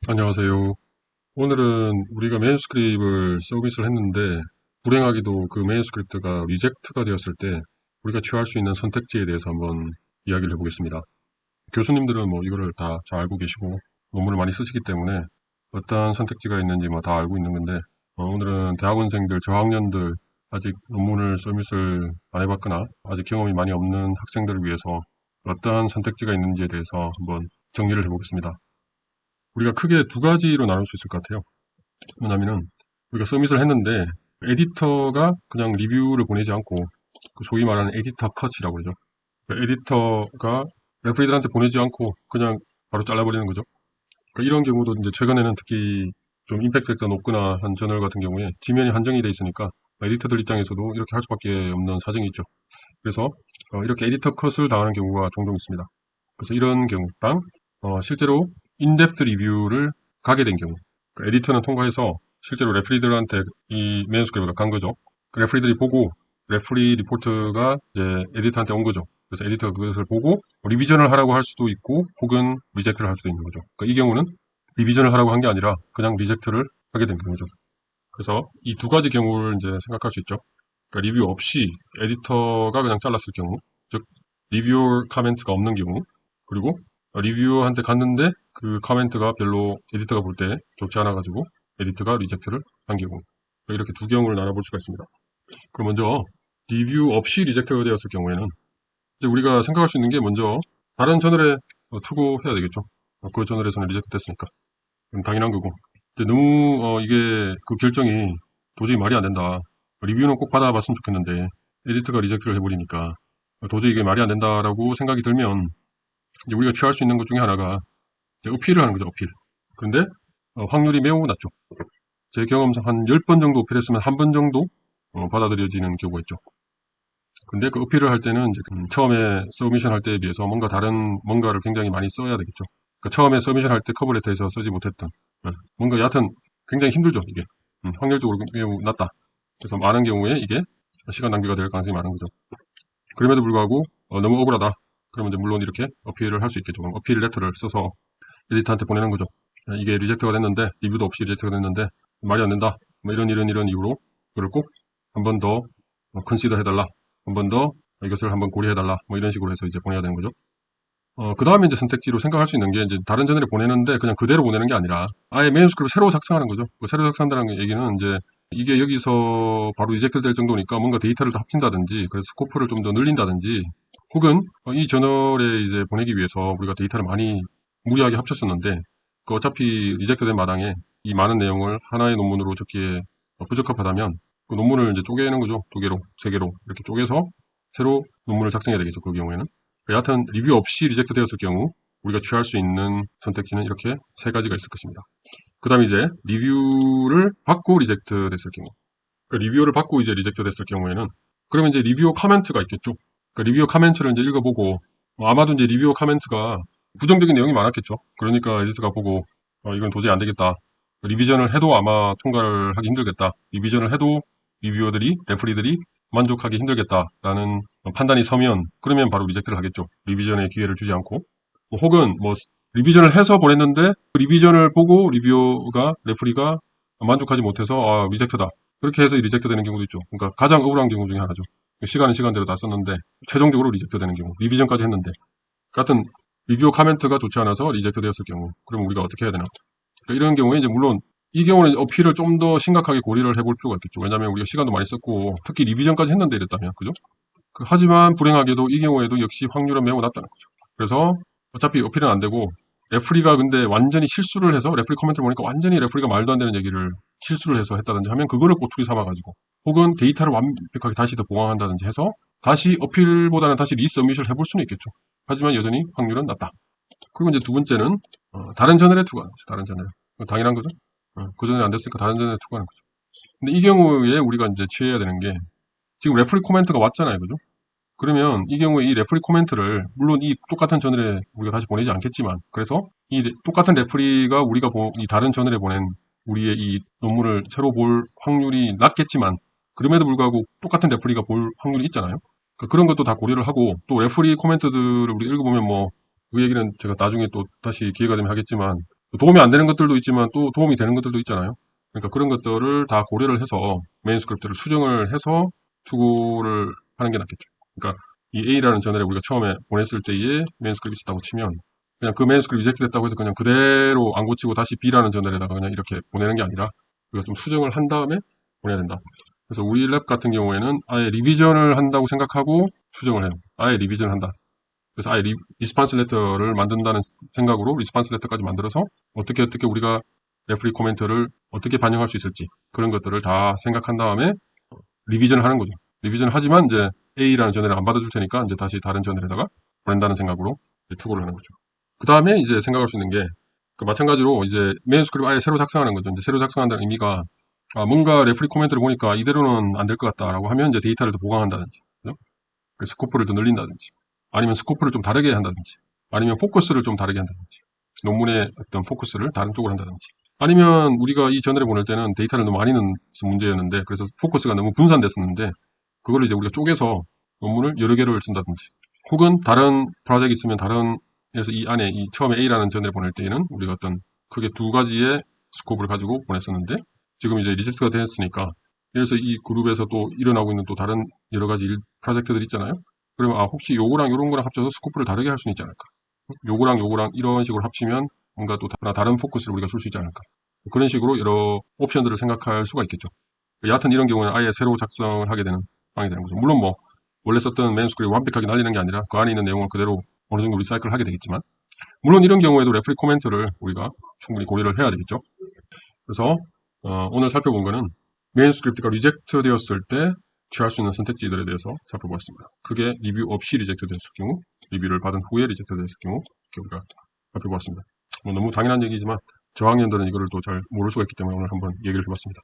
안녕하세요. 오늘은 우리가 매뉴스크립트를 서밋을 했는데 불행하게도 그 매뉴스크립트가 리젝트가 되었을 때 우리가 취할 수 있는 선택지에 대해서 한번 이야기를 해보겠습니다. 교수님들은 뭐 이거를 다 잘 알고 계시고 논문을 많이 쓰시기 때문에 어떠한 선택지가 있는지 뭐 다 알고 있는 건데 오늘은 대학원생들, 저학년들 아직 논문을 서밋을 안 해봤거나 아직 경험이 많이 없는 학생들을 위해서 어떠한 선택지가 있는지에 대해서 한번 정리를 해보겠습니다. 우리가 크게 두 가지로 나눌 수 있을 것 같아요. 뭐냐면은 우리가 서밋을 했는데 에디터가 그냥 리뷰를 보내지 않고 그 소위 말하는 에디터 컷이라고 그러죠. 그 에디터가 레프리들한테 보내지 않고 그냥 바로 잘라버리는 거죠. 그러니까 이런 경우도 이제 최근에는 특히 좀 임팩트가 높거나 한 저널 같은 경우에 지면이 한정이 돼 있으니까 에디터들 입장에서도 이렇게 할 수밖에 없는 사정이 있죠. 그래서 이렇게 에디터 컷을 당하는 경우가 종종 있습니다. 그래서 이런 경우당 실제로 인덱스 리뷰를 가게 된 경우 그 에디터는 통과해서 실제로 레프리들한테 이 매뉴스크립트가 간 거죠. 그 레프리들이 보고 레프리 리포트가 이제 에디터한테 온 거죠. 그래서 에디터가 그것을 보고 리비전을 하라고 할 수도 있고 혹은 리젝트를 할 수도 있는 거죠. 그러니까 이 경우는 리비전을 하라고 한 게 아니라 그냥 리젝트를 하게 된 경우죠. 그래서 이 두 가지 경우를 이제 생각할 수 있죠. 그러니까 리뷰 없이 에디터가 그냥 잘랐을 경우, 즉 리뷰어 카멘트가 없는 경우, 그리고 리뷰어한테 갔는데 그 카멘트가 별로 에디터가 볼 때 좋지 않아 가지고 에디터가 리젝트를 한 경우. 이렇게 두 경우를 나눠볼 수가 있습니다. 그럼 먼저 리뷰 없이 리젝트가 되었을 경우에는 이제 우리가 생각할 수 있는 게 먼저 다른 저널에 투고해야 되겠죠. 그 저널에서는 리젝트 됐으니까. 당연한 거고. 근데 너무 이게 그 결정이 도저히 말이 안 된다. 리뷰는 꼭 받아봤으면 좋겠는데 에디터가 리젝트를 해버리니까 도저히 이게 말이 안 된다라고 생각이 들면 이제 우리가 취할 수 있는 것 중에 하나가 이제 어필을 하는 거죠. 어필. 그런데 확률이 매우 낮죠. 제 경험상 한 10번 정도 어필했으면 한 번 정도 받아들여지는 경우가 있죠. 근데 그 어필을 할 때는 이제 처음에 서미션 할 때에 비해서 뭔가 다른 뭔가를 굉장히 많이 써야 되겠죠. 그러니까 처음에 서미션 할 때 커버레터에서 쓰지 못했던 뭔가 여하튼 굉장히 힘들죠. 이게 확률적으로 매우 낮다. 그래서 많은 경우에 이게 시간 낭비가 될 가능성이 많은 거죠. 그럼에도 불구하고 너무 억울하다. 그러면 이제 물론 이렇게 어필을 할 수 있겠죠. 그럼 어필 레터를 써서 에디터한테 보내는 거죠. 이게 리젝트가 됐는데 리뷰도 없이 리젝트가 됐는데 말이 안 된다. 뭐 이런 이유로 이걸 꼭 한 번 더 컨시더 해달라. 한 번 더 이것을 한번 고려해달라. 뭐 이런 식으로 해서 이제 보내야 되는 거죠. 그 다음에 이제 선택지로 생각할 수 있는 게 이제 다른 저널에 보내는데 그냥 그대로 보내는 게 아니라 아예 매뉴스크립트 새로 작성하는 거죠. 그 새로 작성한다는 얘기는 이제 이게 여기서 바로 리젝트 될 정도니까 뭔가 데이터를 더 합친다든지 그래서 스코프를 좀 더 늘린다든지 혹은 이 저널에 이제 보내기 위해서 우리가 데이터를 많이 무리하게 합쳤었는데 그 어차피 리젝트 된 마당에 이 많은 내용을 하나의 논문으로 적기에 부적합하다면 그 논문을 이제 쪼개는 거죠. 두 개로, 세 개로 이렇게 쪼개서 새로 논문을 작성해야 되겠죠. 그 경우에는. 여하튼 리뷰 없이 리젝트 되었을 경우 우리가 취할 수 있는 선택지는 이렇게 세 가지가 있을 것입니다. 그 다음에 이제 리뷰를 받고 리젝트 됐을 경우 그 리뷰를 받고 이제 리젝트 됐을 경우에는 그러면 이제 리뷰어 카멘트가 있겠죠. 그 리뷰어 카멘트를 이제 읽어보고 아마도 이제 리뷰어 카멘트가 부정적인 내용이 많았겠죠. 그러니까 에디터가 보고 이건 도저히 안 되겠다. 리비전을 해도 아마 통과를 하기 힘들겠다. 리비전을 해도 리뷰어들이 레프리들이 만족하기 힘들겠다라는 판단이 서면 그러면 바로 리젝트를 하겠죠. 리비전의 기회를 주지 않고 혹은 뭐 리비전을 해서 보냈는데 그 리비전을 보고 리뷰어가 레프리가 만족하지 못해서 리젝트다. 그렇게 해서 리젝트 되는 경우도 있죠. 그러니까 가장 억울한 경우 중에 하나죠. 시간은 시간대로 다 썼는데 최종적으로 리젝트 되는 경우 리비전까지 했는데 같은 리뷰어 카멘트가 좋지 않아서 리젝트 되었을 경우 그럼 우리가 어떻게 해야 되나? 그러니까 이런 경우에 이제 물론 이 경우는 어필을 좀 더 심각하게 고려를 해볼 필요가 있겠죠. 왜냐하면 우리가 시간도 많이 썼고 특히 리비전까지 했는데 이랬다면 그죠? 하지만 불행하게도 이 경우에도 역시 확률은 매우 낮다는 거죠. 그래서 어차피 어필은 안 되고 레프리가 근데 완전히 실수를 해서 레프리 코멘트를 보니까 완전히 레프리가 말도 안 되는 얘기를 실수를 해서 했다든지 하면 그거를 꼬투리 삼아가지고 혹은 데이터를 완벽하게 다시 더 보강한다든지 해서 다시 어필보다는 다시 리서밋을 해볼 수는 있겠죠. 하지만 여전히 확률은 낮다. 그리고 이제 두 번째는 다른 저널에 투구하는 거죠. 다른 저널에. 당연한 거죠. 그 전에 안 됐으니까 다른 저널에 투구하는 거죠. 근데 이 경우에 우리가 이제 취해야 되는 게 지금 레프리 코멘트가 왔잖아요. 그죠? 그러면 이 경우에 이 레프리 코멘트를 물론 이 똑같은 저널에 우리가 다시 보내지 않겠지만 그래서 이 똑같은 레프리가 우리가 이 다른 저널에 보낸 우리의 이 논문을 새로 볼 확률이 낮겠지만 그럼에도 불구하고 똑같은 레프리가 볼 확률이 있잖아요. 그러니까 그런 것도 다 고려를 하고 또 레프리 코멘트들을 우리 읽어보면 뭐 그 얘기는 제가 나중에 또 다시 기회가 되면 하겠지만 도움이 안 되는 것들도 있지만 또 도움이 되는 것들도 있잖아요. 그러니까 그런 것들을 다 고려를 해서 매뉴스크립트를 수정을 해서 투고를 하는 게 낫겠죠. 그러니까 이 A라는 저널에 우리가 처음에 보냈을 때에 매뉴스크립트이 있다고 치면 그냥 그 매뉴스크립트 리젝트 됐다고 해서 그냥 그대로 안 고치고 다시 B라는 저널에다가 그냥 이렇게 보내는 게 아니라 우리가 좀 수정을 한 다음에 보내야 된다. 그래서 우리 랩 같은 경우에는 아예 리비전을 한다고 생각하고 수정을 해요. 아예 리비전을 한다. 그래서 아예 리스판스 레터를 만든다는 생각으로 리스판스 레터까지 만들어서 어떻게 우리가 레프리 코멘트를 어떻게 반영할 수 있을지 그런 것들을 다 생각한 다음에 리비전을 하는 거죠. 리비전을 하지만 이제 A라는 저널을 안 받아줄 테니까 이제 다시 다른 저널에다가 보낸다는 생각으로 투고를 하는 거죠. 그 다음에 이제 생각할 수 있는 게 마찬가지로 이제 매뉴스크립트 아예 새로 작성하는 거죠. 이제 새로 작성한다는 의미가 뭔가 레프리 코멘트를 보니까 이대로는 안 될 것 같다라고 하면 이제 데이터를 더 보강한다든지, 그죠? 스코프를 더 늘린다든지, 아니면 스코프를 좀 다르게 한다든지, 아니면 포커스를 좀 다르게 한다든지, 논문의 어떤 포커스를 다른 쪽으로 한다든지, 아니면 우리가 이 저널에 보낼 때는 데이터를 너무 많이 넣은 문제였는데, 그래서 포커스가 너무 분산됐었는데, 그걸 이제 우리가 쪼개서 논문을 여러 개를 쓴다든지, 혹은 다른 프로젝트 있으면 다른, 그래서 이 안에 이 처음에 A라는 저널에 보낼 때에는 우리가 어떤 크게 두 가지의 스코프를 가지고 보냈었는데, 지금 이제 리젝트가 됐으니까, 그래서 이 그룹에서 또 일어나고 있는 또 다른 여러 가지 프로젝트들이 있잖아요. 그러면 혹시 요거랑 요런 거랑 합쳐서 스코프를 다르게 할 수는 있지 않을까? 요거랑 요거랑 이런 식으로 합치면 뭔가 또 다른 포커스를 우리가 줄 수 있지 않을까? 그런 식으로 여러 옵션들을 생각할 수가 있겠죠. 여하튼 이런 경우는 아예 새로 작성을 하게 되는 상황이 되는 거죠. 물론 뭐 원래 썼던 매뉴스크립트 완벽하게 날리는 게 아니라 그 안에 있는 내용을 그대로 어느 정도 리사이클 하게 되겠지만, 물론 이런 경우에도 레프리 코멘트를 우리가 충분히 고려를 해야 되겠죠. 그래서 오늘 살펴본 거는 매뉴스크립트가 리젝트 되었을 때 취할 수 있는 선택지들에 대해서 살펴보았습니다. 그게 리뷰 없이 리젝트 됐을 경우, 리뷰를 받은 후에 리젝트 됐을 경우 이렇게 우리가 살펴보았습니다. 너무 당연한 얘기지만 저학년들은 이거를 또 잘 모를 수가 있기 때문에 오늘 한번 얘기를 해봤습니다.